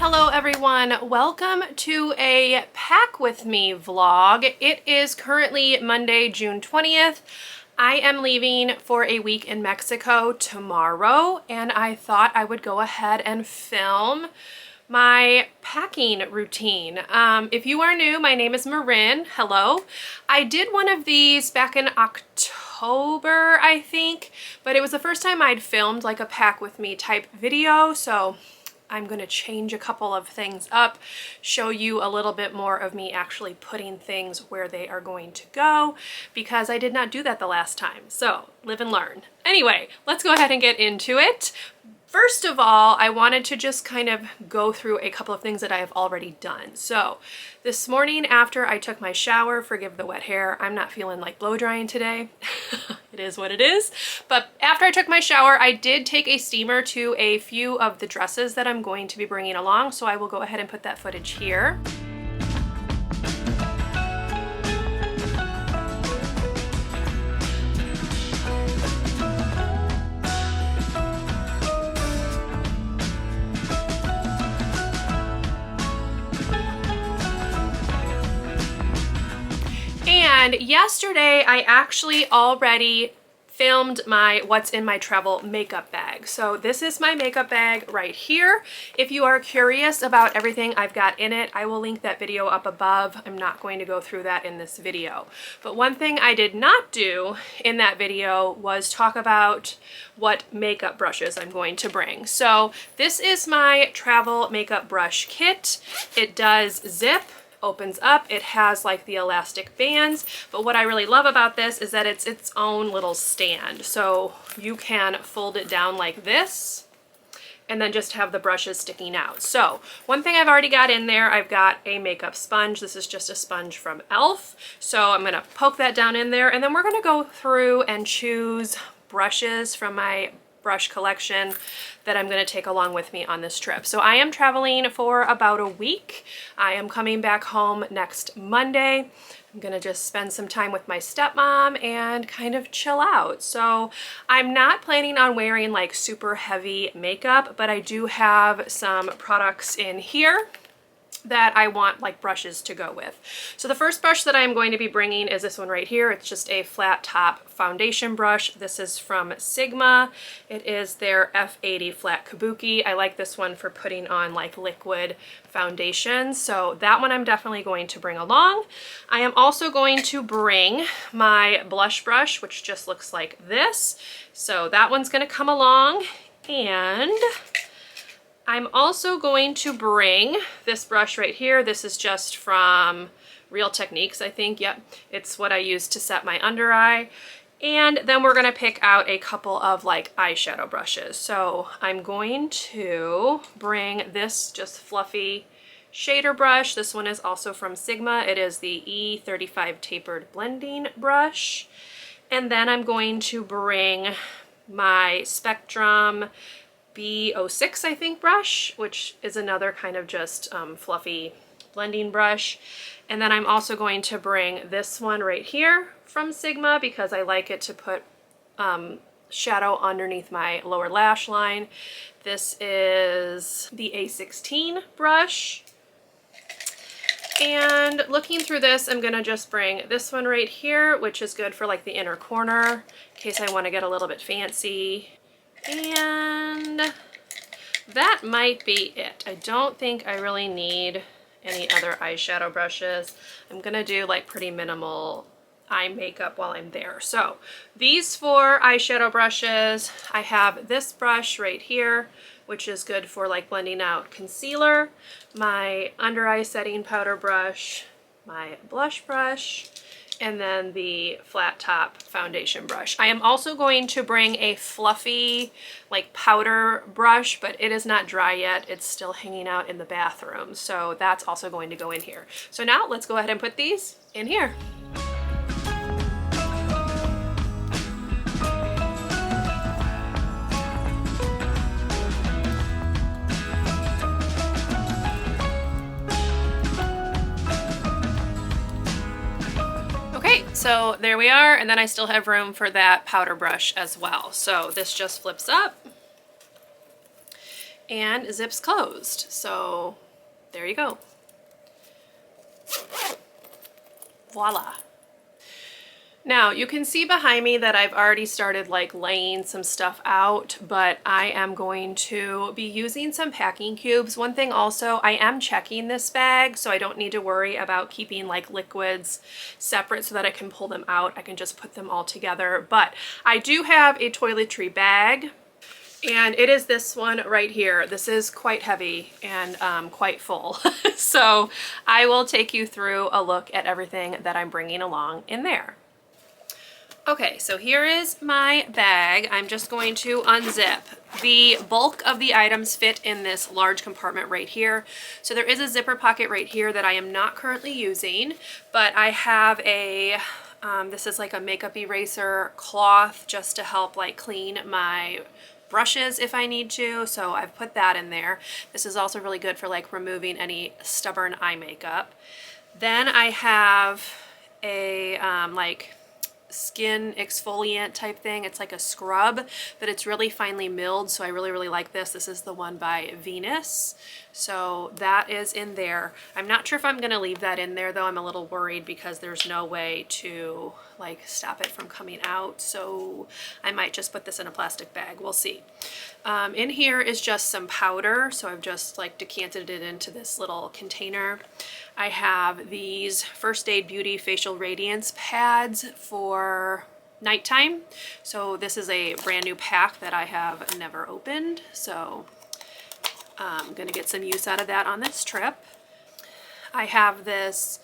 Hello everyone, welcome to a Pack With Me vlog. It is currently Monday, June 20th. I am leaving for a week in Mexico tomorrow, and I thought I would go ahead and film my packing routine. If you are new, my name is Marin. Hello. I did one of these back in October, I think, but it was the first time I'd filmed like a Pack With Me type video, so I'm going to change a couple of things up, show you a little bit more of me actually putting things where they are going to go, because I did not do that the last time. So live and learn. Anyway, let's go ahead and get into it. First of all, I wanted to just kind of go through a couple of things that I have already done. So this morning after I took my shower, forgive the wet hair, I'm not feeling like blow drying today. It is what it is. But after I took my shower, I did take a steamer to a few of the dresses that I'm going to be bringing along. So I will go ahead and put that footage here. And yesterday I actually already filmed my what's in my travel makeup bag. So this is my makeup bag right here. If you are curious about everything I've got in it, I will link that video up above. I'm not going to go through that in this video. But one thing I did not do in that video was talk about what makeup brushes I'm going to bring. So this is my travel makeup brush kit. It does zip, opens up, it has like the elastic bands, but what I really love about this is that it's its own little stand. So you can fold it down like this and then just have the brushes sticking out. So one thing I've already got in there, I've got a makeup sponge. This is just a sponge from e.l.f. So I'm gonna poke that down in there, and then we're gonna go through and choose brushes from my brush collection that I'm going to take along with me on this trip. So I am traveling for about a week. I am coming back home next Monday. I'm going to just spend some time with my stepmom and kind of chill out. So I'm not planning on wearing like super heavy makeup, but I do have some products in here that I want like brushes to go with. So the first brush that I'm going to be bringing is this one right here. It's just a flat top foundation brush. This is from Sigma. It is their F80 flat kabuki. I like this one for putting on like liquid foundation. So that one I'm definitely going to bring along. I am also going to bring my blush brush, which just looks like this. So that one's going to come along, and I'm also going to bring this brush right here. This is just from Real Techniques, I think. Yep, it's what I use to set my under eye. And then we're gonna pick out a couple of like eyeshadow brushes. So I'm going to bring this just fluffy shader brush. This one is also from Sigma. It is the E35 tapered blending brush. And then I'm going to bring my Spectrum B06, I think, brush, which is another kind of just fluffy blending brush. And then I'm also going to bring this one right here from Sigma because I like it to put shadow underneath my lower lash line. This is the A16 brush. And looking through this, I'm gonna just bring this one right here, which is good for like the inner corner in case I want to get a little bit fancy. And that might be it. I don't think I really need any other eyeshadow brushes. I'm gonna do like pretty minimal eye makeup while I'm there. So these four eyeshadow brushes, I have this brush right here, which is good for like blending out concealer, my under eye setting powder brush, my blush brush, and then the flat top foundation brush. I am also going to bring a fluffy like powder brush, but it is not dry yet. It's still hanging out in the bathroom. So that's also going to go in here. So now let's go ahead and put these in here. So there we are, and then I still have room for that powder brush as well. So this just flips up, and zips closed. So there you go. Voila. Now you can see behind me that I've already started like laying some stuff out, but I am going to be using some packing cubes. One thing also, I am checking this bag, so I don't need to worry about keeping like liquids separate so that I can pull them out. I can just put them all together. But I do have a toiletry bag, and it is this one right here. This is quite heavy and quite full. So I will take you through a look at everything that I'm bringing along in there. Okay, so here is my bag. I'm just going to unzip. The bulk of the items fit in this large compartment right here. So there is a zipper pocket right here that I am not currently using, but I have a, this is like a makeup eraser cloth just to help like clean my brushes if I need to. So I've put that in there. This is also really good for like removing any stubborn eye makeup. Then I have a like skin exfoliant type thing. It's like a scrub, but it's really finely milled, so I really like this. This is the one by Venus, so that is in there. I'm not sure if I'm gonna leave that in there though. I'm a little worried because there's no way to like stop it from coming out, so I might just put this in a plastic bag. We'll see. In here is just some powder, so I've just like decanted it into this little container. I have these First Aid Beauty Facial Radiance pads for nighttime. So this is a brand new pack that I have never opened, so I'm gonna get some use out of that on this trip. I have this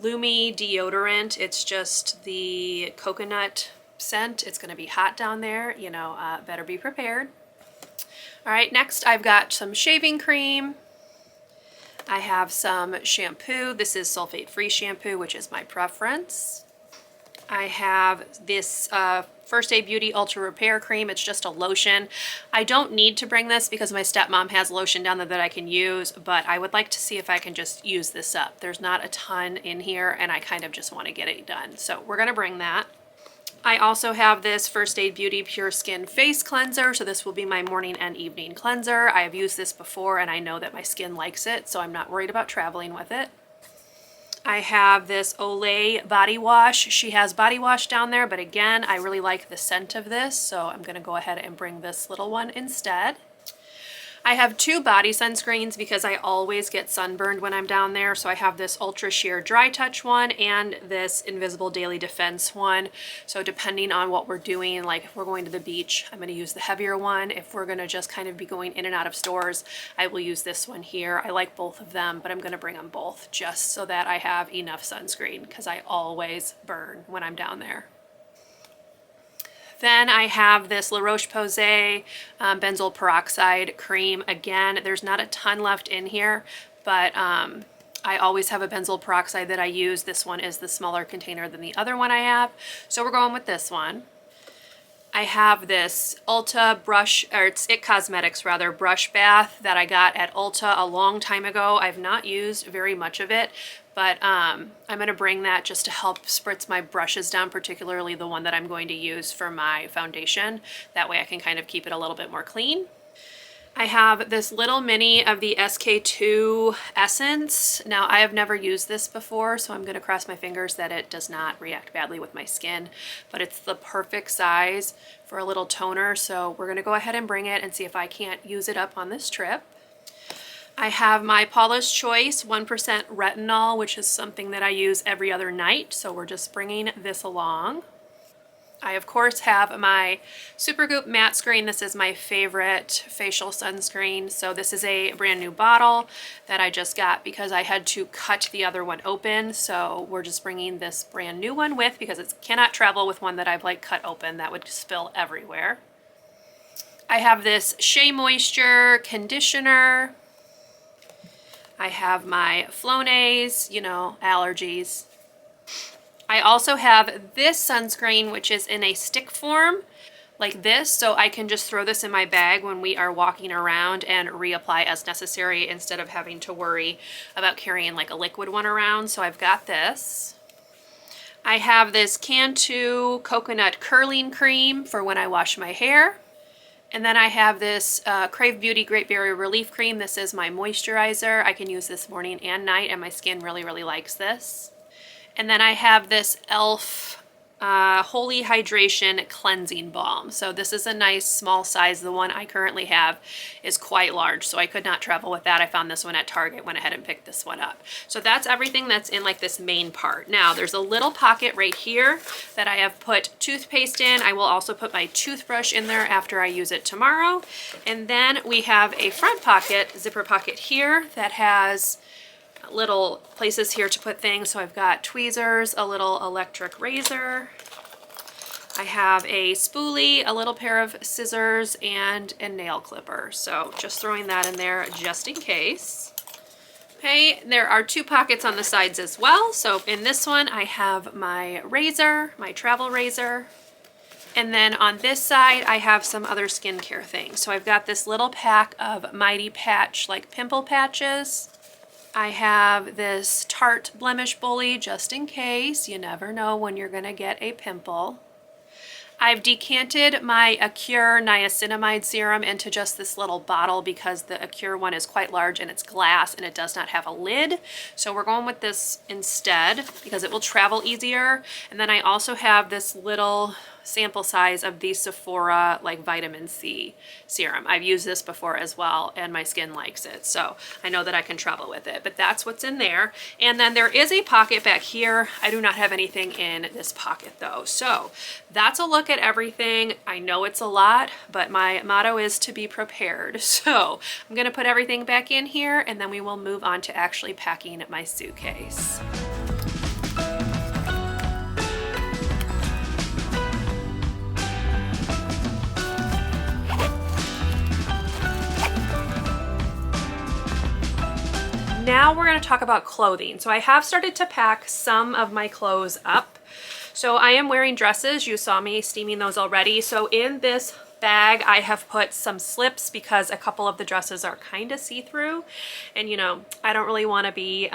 Lumi deodorant. It's just the coconut scent. It's gonna be hot down there, you know, better be prepared. All right, next I've got some shaving cream. I have some shampoo. This is sulfate-free shampoo, which is my preference. I have this First Aid Beauty Ultra Repair Cream. It's just a lotion. I don't need to bring this because my stepmom has lotion down there that I can use, but I would like to see if I can just use this up. There's not a ton in here, and I kind of just want to get it done. So we're gonna bring that. I also have this First Aid Beauty Pure Skin Face Cleanser, so this will be my morning and evening cleanser. I have used this before and I know that my skin likes it, so I'm not worried about traveling with it. I have this Olay body wash. She has body wash down there, but again, I really like the scent of this, so I'm gonna go ahead and bring this little one instead. I have two body sunscreens because I always get sunburned when I'm down there. So I have this Ultra Sheer Dry Touch one and this Invisible Daily Defense one. So depending on what we're doing, like if we're going to the beach, I'm going to use the heavier one. If we're going to just kind of be going in and out of stores, I will use this one here. I like both of them, but I'm going to bring them both just so that I have enough sunscreen because I always burn when I'm down there. Then I have this La Roche-Posay benzoyl peroxide cream. Again, there's not a ton left in here, but I always have a benzoyl peroxide that I use. This one is the smaller container than the other one I have, so we're going with this one. I have this Ulta brush, or it's It Cosmetics rather, brush bath that I got at Ulta a long time ago. I've not used very much of it, but I'm going to bring that just to help spritz my brushes down, particularly the one that I'm going to use for my foundation. That way I can kind of keep it a little bit more clean. I have this little mini of the SK-II Essence. Now, I have never used this before, so I'm going to cross my fingers that it does not react badly with my skin, but it's the perfect size for a little toner, so we're going to go ahead and bring it and see if I can't use it up on this trip. I have my Paula's Choice 1% retinol, which is something that I use every other night, so we're just bringing this along. I, of course, have my Supergoop Matte Screen. This is my favorite facial sunscreen. So this is a brand new bottle that I just got because I had to cut the other one open. So we're just bringing this brand new one with because it cannot travel with one that I've like cut open. That would spill everywhere. I have this Shea Moisture conditioner. I have my Flonase, you know, allergies. I also have this sunscreen, which is in a stick form like this, so I can just throw this in my bag when we are walking around and reapply as necessary instead of having to worry about carrying like a liquid one around. So I've got this. I have this Cantu Coconut Curling Cream for when I wash my hair. And then I have this Crave Beauty Great Barrier Relief Cream. This is my moisturizer. I can use this morning and night, and my skin really, really likes this. And then I have this e.l.f. Holy Hydration Cleansing Balm. So this is a nice small size. The one I currently have is quite large, so I could not travel with that. I found this one at Target, went ahead and picked this one up. So that's everything that's in like this main part. Now there's a little pocket right here that I have put toothpaste in. I will also put my toothbrush in there after I use it tomorrow. And then we have a front pocket, zipper pocket here that has little places here to put things. So I've got tweezers, a little electric razor. I have a spoolie, a little pair of scissors, and a nail clipper. So just throwing that in there just in case. Okay, there are 2 pockets on the sides as well. So in this one, I have my razor, my travel razor. And then on this side, I have some other skincare things. So I've got this little pack of Mighty Patch like pimple patches. I have this Tarte Blemish Bully just in case. You never know when you're gonna get a pimple. I've decanted my Acure niacinamide serum into just this little bottle because the Acure one is quite large and it's glass and it does not have a lid. So we're going with this instead because it will travel easier. And then I also have this little sample size of the Sephora like vitamin C serum. I've used this before as well and my skin likes it, so I know that I can travel with it. But that's what's in there. And then there is a pocket back here. I do not have anything in this pocket though. So that's a look at everything. I know it's a lot, but my motto is to be prepared. So I'm gonna put everything back in here and then we will move on to actually packing my suitcase. Now we're going to talk about clothing. So I have started to pack some of my clothes up. So I am wearing dresses. You saw me steaming those already. So in this bag, I have put some slips because a couple of the dresses are kind of see-through. And you know, I don't really want to be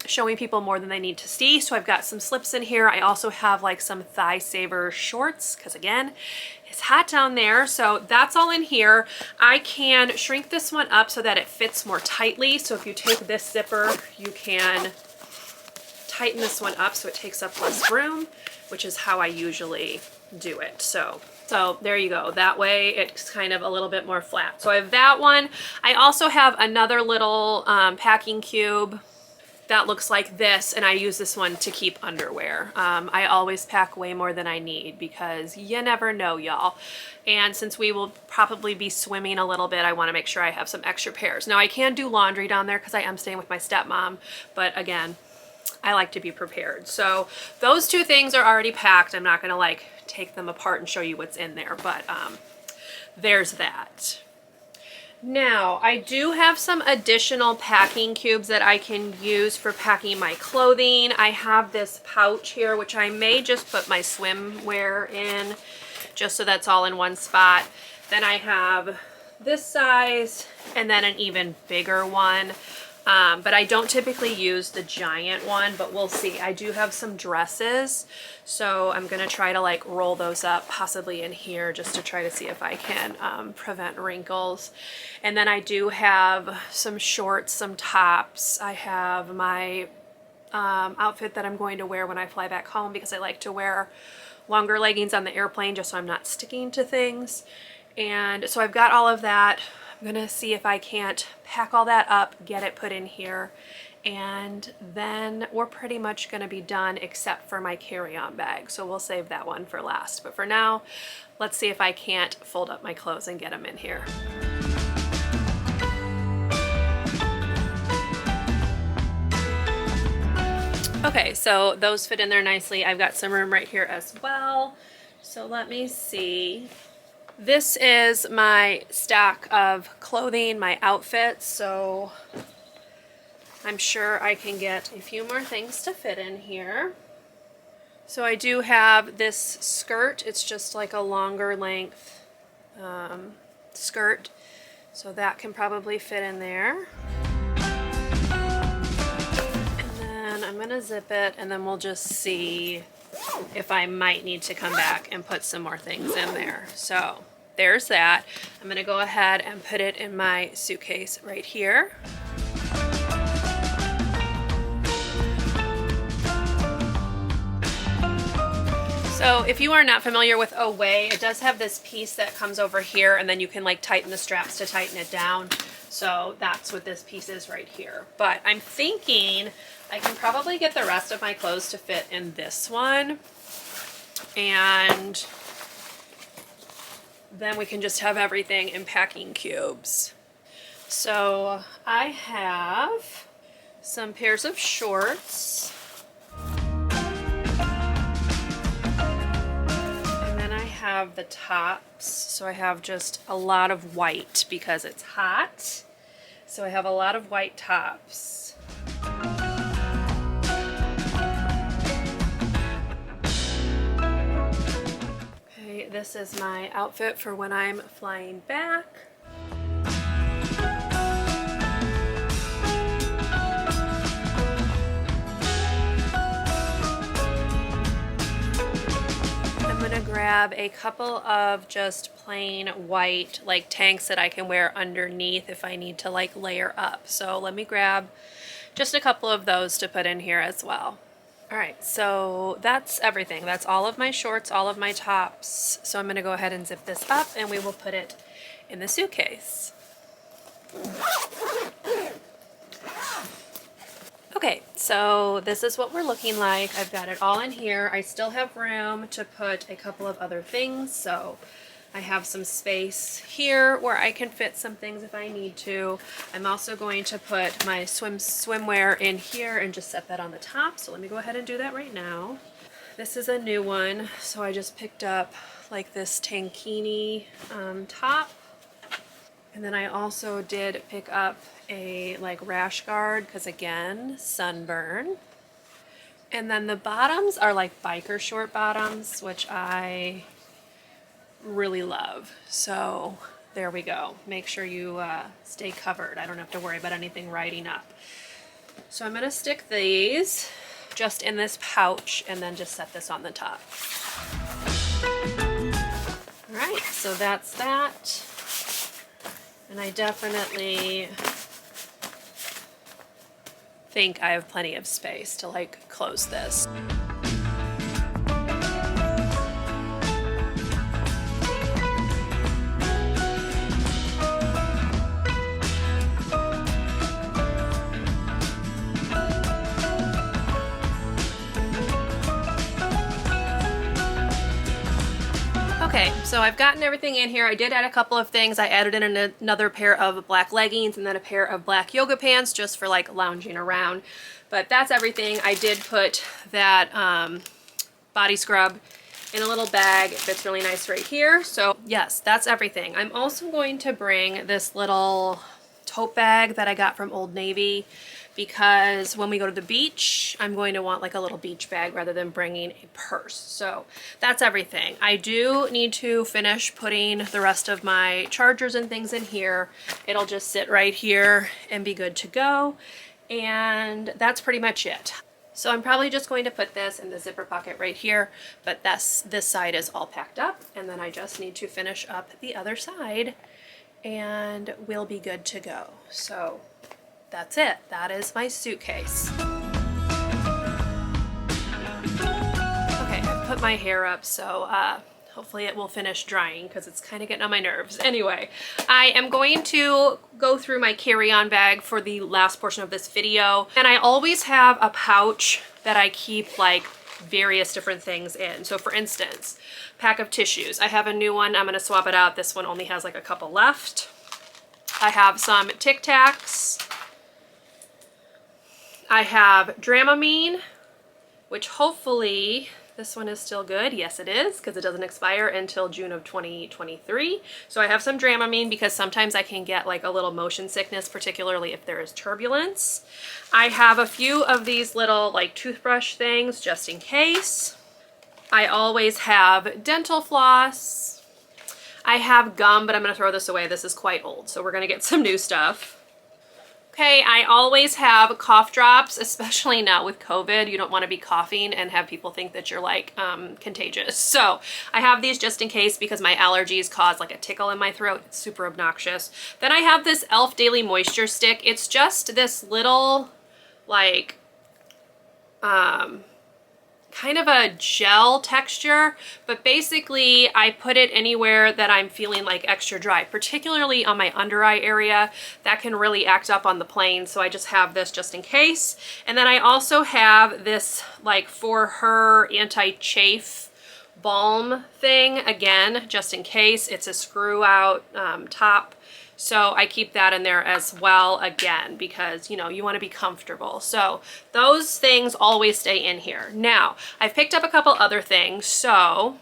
showing people more than they need to see. So I've got some slips in here. I also have like some thigh saver shorts because again, it's hot down there, so that's all in here. I can shrink this one up so that it fits more tightly. So if you take this zipper, you can tighten this one up so it takes up less room, which is how I usually do it. So there you go. That way it's kind of a little bit more flat. So I have that one. I also have another little packing cube that looks like this, and I use this one to keep underwear. I always pack way more than I need because you never know, y'all. And since we will probably be swimming a little bit, I want to make sure I have some extra pairs. Now I can do laundry down there because I am staying with my stepmom, but again, I like to be prepared. So those 2 things are already packed. I'm not gonna like take them apart and show you what's in there, but there's that. Now, I do have some additional packing cubes that I can use for packing my clothing. I have this pouch here, which I may just put my swimwear in, just so that's all in one spot. Then I have this size, and then an even bigger one. But I don't typically use the giant one, but we'll see. I do have some dresses, so I'm gonna try to like roll those up possibly in here just to try to see if I can prevent wrinkles. And then I do have some shorts, some tops. I have my outfit that I'm going to wear when I fly back home because I like to wear longer leggings on the airplane just so I'm not sticking to things. And so I've got all of that. I'm gonna see if I can't pack all that up, get it put in here, and then we're pretty much gonna be done except for my carry-on bag. So we'll save that one for last. But for now, let's see if I can't fold up my clothes and get them in here. Okay, so those fit in there nicely. I've got some room right here as well. So let me see. This is my stack of clothing, my outfits, so I'm sure I can get a few more things to fit in here. So I do have this skirt. It's just like a longer length skirt, so that can probably fit in there. And then I'm gonna zip it, and then we'll just see if I might need to come back and put some more things in there. So there's that. I'm gonna go ahead and put it in my suitcase right here. So if you are not familiar with Away, it does have this piece that comes over here, and then you can like tighten the straps to tighten it down. So that's what this piece is right here. But I'm thinking I can probably get the rest of my clothes to fit in this one. And then we can just have everything in packing cubes. So I have some pairs of shorts. Have the tops, so I have just a lot of white because it's hot, so I have a lot of white tops. Okay, this is my outfit for when I'm flying back. Grab a couple of just plain white like tanks that I can wear underneath if I need to like layer up. So let me grab just a couple of those to put in here as well. All right, so that's everything. That's all of my shorts, all of my tops. So I'm gonna go ahead and zip this up and we will put it in the suitcase. Okay, so this is what we're looking like. I've got it all in here. I still have room to put a couple of other things, so I have some space here where I can fit some things if I need to. I'm also going to put my swimwear in here and just set that on the top, so let me go ahead and do that right now. This is a new one, so I just picked up like this tankini top. And then I also did pick up a like rash guard because again, sunburn. And then the bottoms are like biker short bottoms, which I really love. So there we go. Make sure you stay covered. I don't have to worry about anything riding up. So I'm gonna stick these just in this pouch and then just set this on the top. All right, so that's that. And I definitely think I have plenty of space to like close this. Okay, so I've gotten everything in here. I did add a couple of things. I added in another pair of black leggings and then a pair of black yoga pants just for like lounging around. But that's everything. I did put that body scrub in a little bag. It fits really nice right here. So yes, that's everything. I'm also going to bring this little tote bag that I got from Old Navy because when we go to the beach, I'm going to want like a little beach bag rather than bringing a purse. So that's everything. I do need to finish putting the rest of my chargers and things in here. It'll just sit right here and be good to go. And that's pretty much it. So I'm probably just going to put this in the zipper pocket right here, but this side is all packed up, and then I just need to finish up the other side and we'll be good to go. So that's it. That is my suitcase. Okay, I've put my hair up, so hopefully it will finish drying because it's kind of getting on my nerves. Anyway, I am going to go through my carry-on bag for the last portion of this video. And I always have a pouch that I keep like various different things in. So for instance, pack of tissues. I have a new one. I'm going to swap it out. This one only has like a couple left. I have some Tic Tacs. I have Dramamine, which hopefully this one is still good. Yes, it is, because it doesn't expire until June of 2023. So I have some Dramamine because sometimes I can get like a little motion sickness, particularly if there is turbulence. I have a few of these little like toothbrush things just in case. I always have dental floss. I have gum, but I'm going to throw this away. This is quite old, so we're going to get some new stuff. Okay, I always have cough drops, especially now with COVID. You don't want to be coughing and have people think that you're like contagious. So I have these just in case because my allergies cause like a tickle in my throat. It's super obnoxious. Then I have this e.l.f. Daily Moisture Stick. It's just this little like kind of a gel texture, but basically I put it anywhere that I'm feeling like extra dry, particularly on my under eye area. That can really act up on the plane, so I just have this just in case. And then I also have this like For Her anti-chafe balm thing, again, just in case. It's a screw out top. So I keep that in there as well, again, because, you know, you want to be comfortable. So those things always stay in here. Now, I've picked up a couple other things. So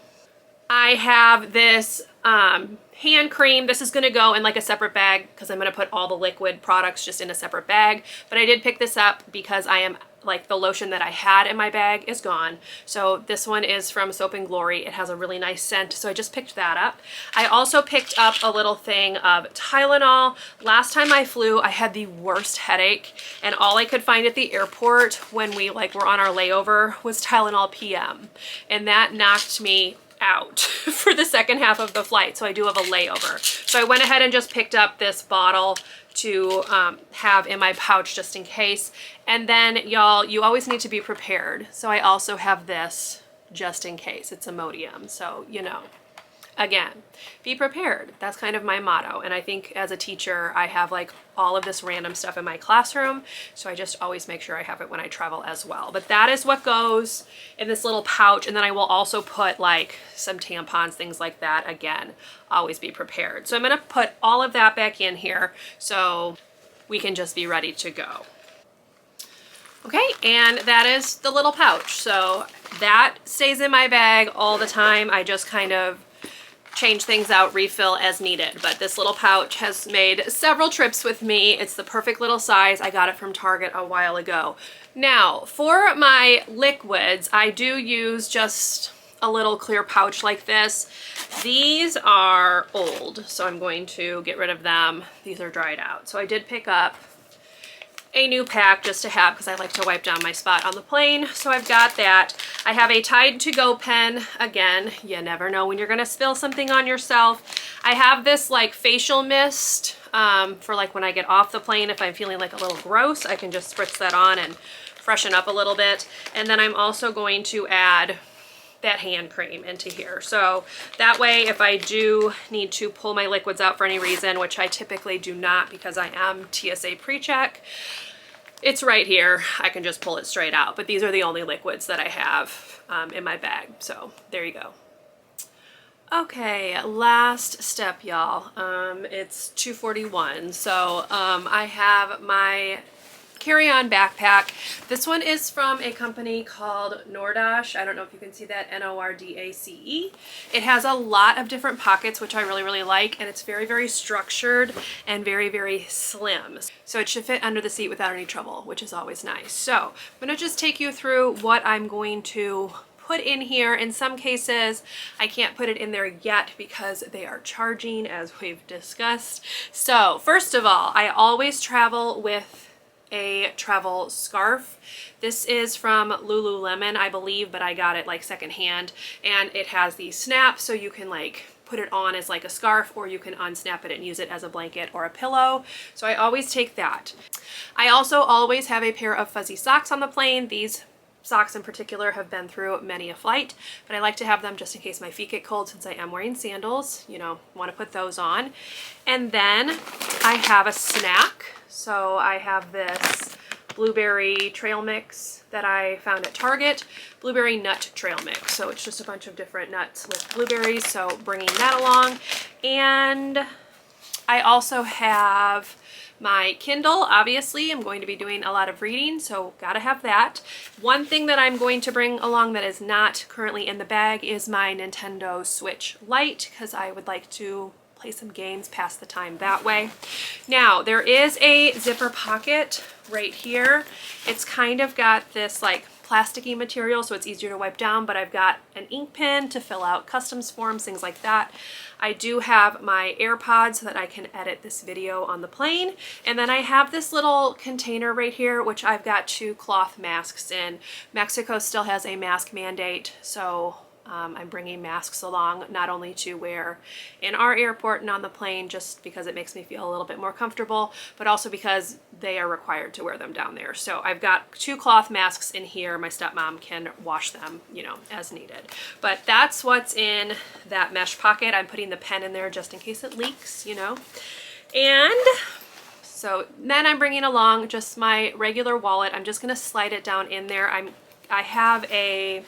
I have this hand cream. This is going to go in like a separate bag because I'm going to put all the liquid products just in a separate bag. But I did pick this up because I am like the lotion that I had in my bag is gone. So this one is from Soap and Glory. It has a really nice scent, so I just picked that up. I also picked up a little thing of Tylenol. Last time I flew, I had the worst headache, and all I could find at the airport when we like were on our layover was Tylenol PM, and that knocked me out for the second half of the flight. So I do have a layover. So I went ahead and just picked up this bottle to have in my pouch just in case. And then y'all, you always need to be prepared. So I also have this just in case. It's Imodium. So, you know, again, be prepared. That's kind of my motto. And I think as a teacher, I have like all of this random stuff in my classroom. So I just always make sure I have it when I travel as well. But that is what goes in this little pouch. And then I will also put like some tampons, things like that. Again, always be prepared. So I'm going to put all of that back in here so we can just be ready to go. Okay, and that is the little pouch. So that stays in my bag all the time. I just kind of change things out, refill as needed. But this little pouch has made several trips with me. It's the perfect little size. I got it from Target a while ago. Now, for my liquids, I do use just a little clear pouch like this. These are old, so I'm going to get rid of them. These are dried out. So I did pick up a new pack just to have because I like to wipe down my spot on the plane. So I've got that. I have a Tide to Go pen. Again, you never know when you're gonna spill something on yourself. I have this like facial mist for like when I get off the plane. If I'm feeling like a little gross, I can just spritz that on and freshen up a little bit. And then I'm also going to add that hand cream into here. So that way, if I do need to pull my liquids out for any reason, which I typically do not because I am TSA pre-check, it's right here. I can just pull it straight out. But these are the only liquids that I have in my bag. So there you go. Okay, last step, y'all. It's 2:41. So I have my carry-on backpack. This one is from a company called Nordace. I don't know if you can see that, Nordace. It has a lot of different pockets, which I really, really like, and it's very, very structured and very, very slim. So it should fit under the seat without any trouble, which is always nice. So I'm gonna just take you through what I'm going to put in here. In some cases, I can't put it in there yet because they are charging, as we've discussed. So first of all, I always travel with a travel scarf. This is from Lululemon, I believe, but I got it like secondhand, and it has these snaps so you can like put it on as like a scarf, or you can unsnap it and use it as a blanket or a pillow. So I always take that. I also always have a pair of fuzzy socks on the plane. These socks in particular have been through many a flight, but I like to have them just in case my feet get cold since I am wearing sandals. You know, want to put those on. And then I have a snack. So I have this blueberry trail mix that I found at Target, blueberry nut trail mix. So it's just a bunch of different nuts with blueberries, so bringing that along. And I also have my Kindle. Obviously, I'm going to be doing a lot of reading, so gotta have that. One thing that I'm going to bring along that is not currently in the bag is my Nintendo Switch Lite, because I would like to play some games, pass the time that way. Now, there is a zipper pocket right here. It's kind of got this like plasticky material, so it's easier to wipe down, but I've got an ink pen to fill out customs forms, things like that. I do have my AirPods so that I can edit this video on the plane. And then I have this little container right here, which I've got 2 cloth masks in. Mexico still has a mask mandate, so I'm bringing masks along, not only to wear in our airport and on the plane just because it makes me feel a little bit more comfortable, but also because they are required to wear them down there. So I've got 2 cloth masks in here. My stepmom can wash them, you know, as needed. But that's what's in that mesh pocket. I'm putting the pen in there just in case it leaks, you know. And so then I'm bringing along just my regular wallet. I'm just gonna slide it down in there. I have a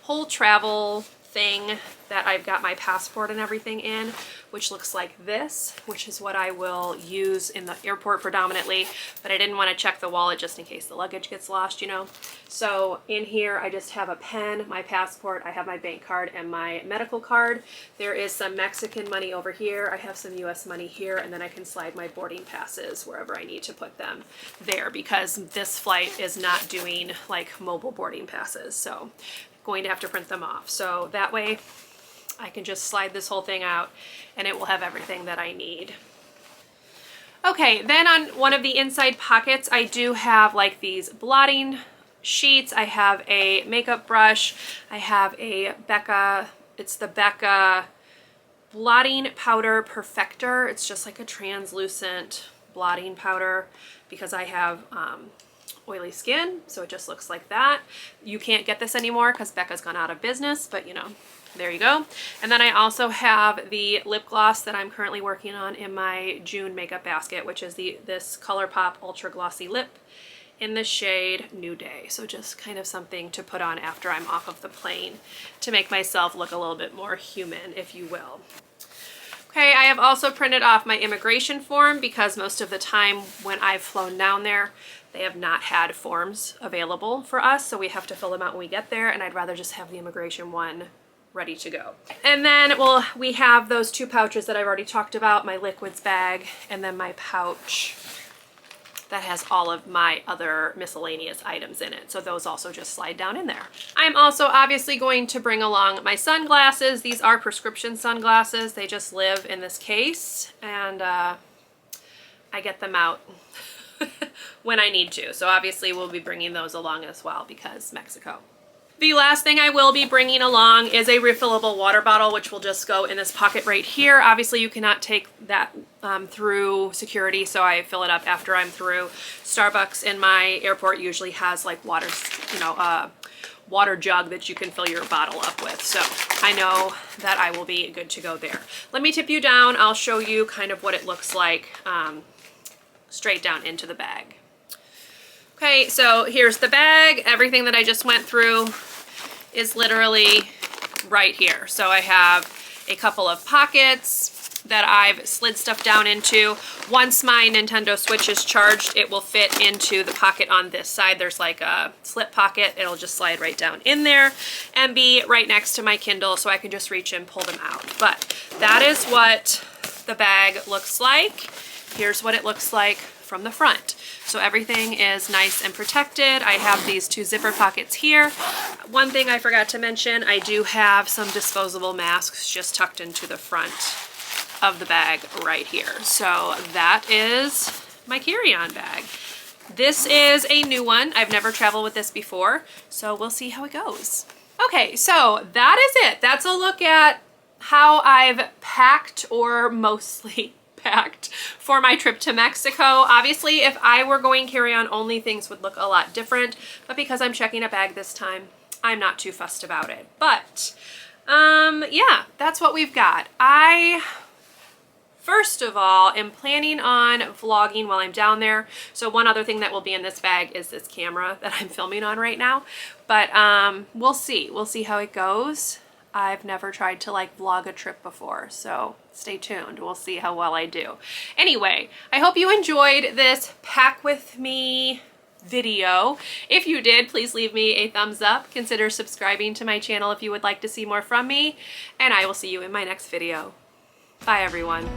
whole travel thing that I've got my passport and everything in, which looks like this, which is what I will use in the airport predominantly, but I didn't want to check the wallet just in case the luggage gets lost, you know. So in here I just have a pen, my passport, I have my bank card and my medical card. There is some Mexican money over here, I have some US money here, and then I can slide my boarding passes wherever I need to put them there, because this flight is not doing like mobile boarding passes, so going to have to print them off. So that way I can just slide this whole thing out and it will have everything that I need. Okay, then on one of the inside pockets, I do have like these blotting sheets. I have a makeup brush. I have a Becca, it's the Becca Blotting Powder Perfector. It's just like a translucent blotting powder because I have oily skin, so it just looks like that. You can't get this anymore because Becca's gone out of business, but you know, there you go. And then I also have the lip gloss that I'm currently working on in my June makeup basket, which is this ColourPop Ultra Glossy Lip in the shade New Day. So just kind of something to put on after I'm off of the plane to make myself look a little bit more human, if you will. Okay, I have also printed off my immigration form because most of the time when I've flown down there, they have not had forms available for us, so we have to fill them out when we get there, and I'd rather just have the immigration one ready to go. And then, well, we have those 2 pouches that I've already talked about, my liquids bag, and then my pouch that has all of my other miscellaneous items in it. So those also just slide down in there. I'm also obviously going to bring along my sunglasses. These are prescription sunglasses. They just live in this case, and I get them out when I need to. So obviously we'll be bringing those along as well because Mexico. The last thing I will be bringing along is a refillable water bottle, which will just go in this pocket right here. Obviously you cannot take that through security, so I fill it up after I'm through. Starbucks in my airport usually has like water, you know, water jug that you can fill your bottle up with. So I know that I will be good to go there. Let me tip you down. I'll show you kind of what it looks like straight down into the bag. Okay, so here's the bag. Everything that I just went through is literally right here. So I have a couple of pockets that I've slid stuff down into. Once my Nintendo Switch is charged, it will fit into the pocket on this side. There's like a slip pocket. It'll just slide right down in there and be right next to my Kindle, so I can just reach and pull them out. But that is what the bag looks like. Here's what it looks like from the front. So everything is nice and protected. I have these 2 zipper pockets here. One thing I forgot to mention, I do have some disposable masks just tucked into the front of the bag right here. So that is my carry-on bag. This is a new one. I've never traveled with this before, so we'll see how it goes. Okay, so that is it. That's a look at how I've packed, or mostly packed, for my trip to Mexico. Obviously, if I were going carry-on only, things would look a lot different, but because I'm checking a bag this time, I'm not too fussed about it. But yeah, that's what we've got. I first of all am planning on vlogging while I'm down there. So one other thing that will be in this bag is this camera that I'm filming on right now, but we'll see how it goes. I've never tried to like vlog a trip before, so stay tuned. We'll see how well I do. Anyway, I hope you enjoyed this pack with me video. If you did, please leave me a thumbs up. Consider subscribing to my channel if you would like to see more from me, and I will see you in my next video. Bye everyone.